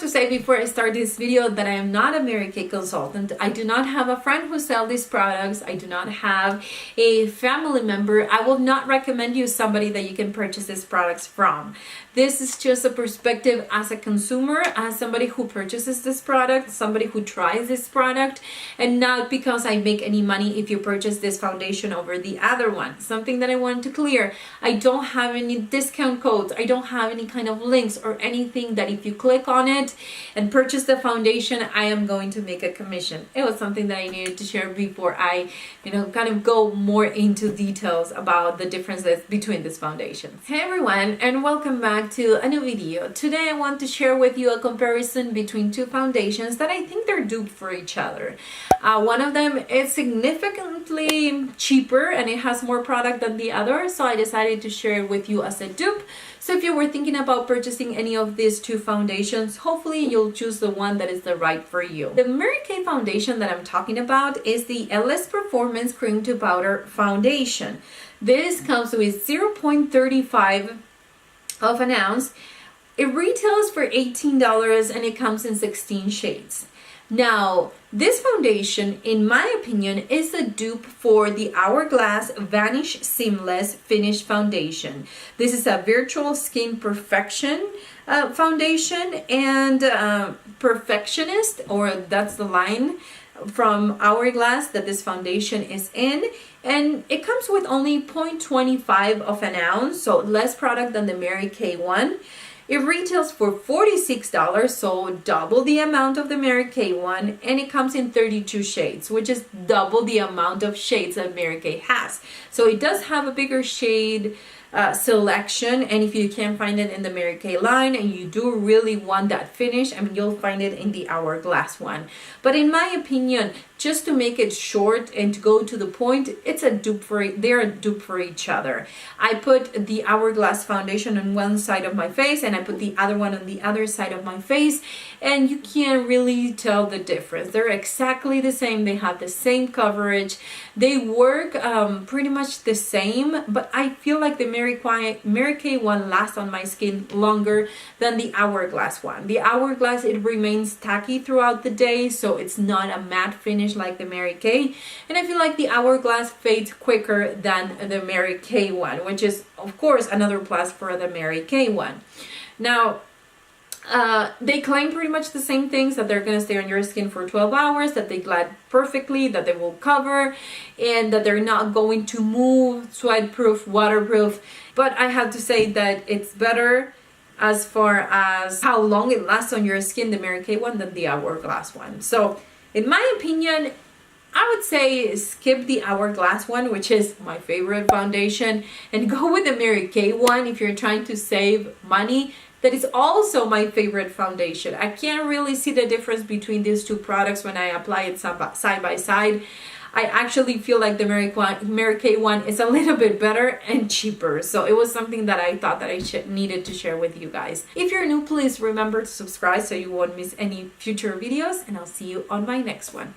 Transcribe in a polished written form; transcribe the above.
to say before I start this video that I am not a Mary Kay consultant. I do not have a friend who sells these products. I do not have a family member. I will not recommend you somebody that you can purchase these products from. This is just a perspective as a consumer, as somebody who purchases this product, somebody who tries this product, and not because I make any money if you purchase this foundation over the other one. Something that I want to clear. I don't have any discount codes. I don't have any kind of links or anything that if you click on it and purchase the foundation, I am going to make a commission. It was something that I needed to share before I, kind of go more into details about the differences between these foundations. Hey everyone, and welcome back to a new video. Today I want to share with you a comparison between two foundations that I think they're duped for each other. One of them is significantly cheaper and it has more product than the other, so I decided to share it with you as a dupe. So if you were thinking about purchasing any of these two foundations, hopefully you'll choose the one that is the right for you. The Mary Kay foundation that I'm talking about is the LS Performance Cream to Powder Foundation. This comes with 0.35 of an ounce. It retails for $18 and it comes in 16 shades. Now, this foundation, in my opinion, is a dupe for the Hourglass Vanish Seamless Finish Foundation. This is a virtual skin perfection foundation and perfectionist, or that's the line from Hourglass that this foundation is in, and it comes with only 0.25 of an ounce, so less product than the Mary Kay one. It retails for $46, so double the amount of the Mary Kay one, and it comes in 32 shades, which is double the amount of shades that Mary Kay has. So it does have a bigger shade selection, and if you can't find it in the Mary Kay line and you do really want that finish, you'll find it in the Hourglass one. But in my opinion, just to make it short and to go to the point, it's a dupe for they're a dupe for each other. I put the Hourglass foundation on one side of my face and I put the other one on the other side of my face, and you can't really tell the difference. They're exactly the same. They have the same coverage. They work pretty much the same, but I feel like the Mary Kay one lasts on my skin longer than the Hourglass one. The Hourglass, it remains tacky throughout the day, so it's not a matte finish like the Mary Kay, and I feel like the Hourglass fades quicker than the Mary Kay one, which is of course another plus for the Mary Kay one. Now, they claim pretty much the same things, that they're going to stay on your skin for 12 hours, that they glide perfectly, that they will cover, and that they're not going to move, sweat proof, waterproof. But I have to say that it's better as far as how long it lasts on your skin, the Mary Kay one, than the Hourglass one. So in my opinion, I would say skip the Hourglass one, which is my favorite foundation, and go with the Mary Kay one if you're trying to save money. That is also my favorite foundation. I can't really see the difference between these two products when I apply it side by side. I actually feel like the Mary Kay one is a little bit better and cheaper. So it was something that I thought that I needed to share with you guys. If you're new, please remember to subscribe so you won't miss any future videos, and I'll see you on my next one.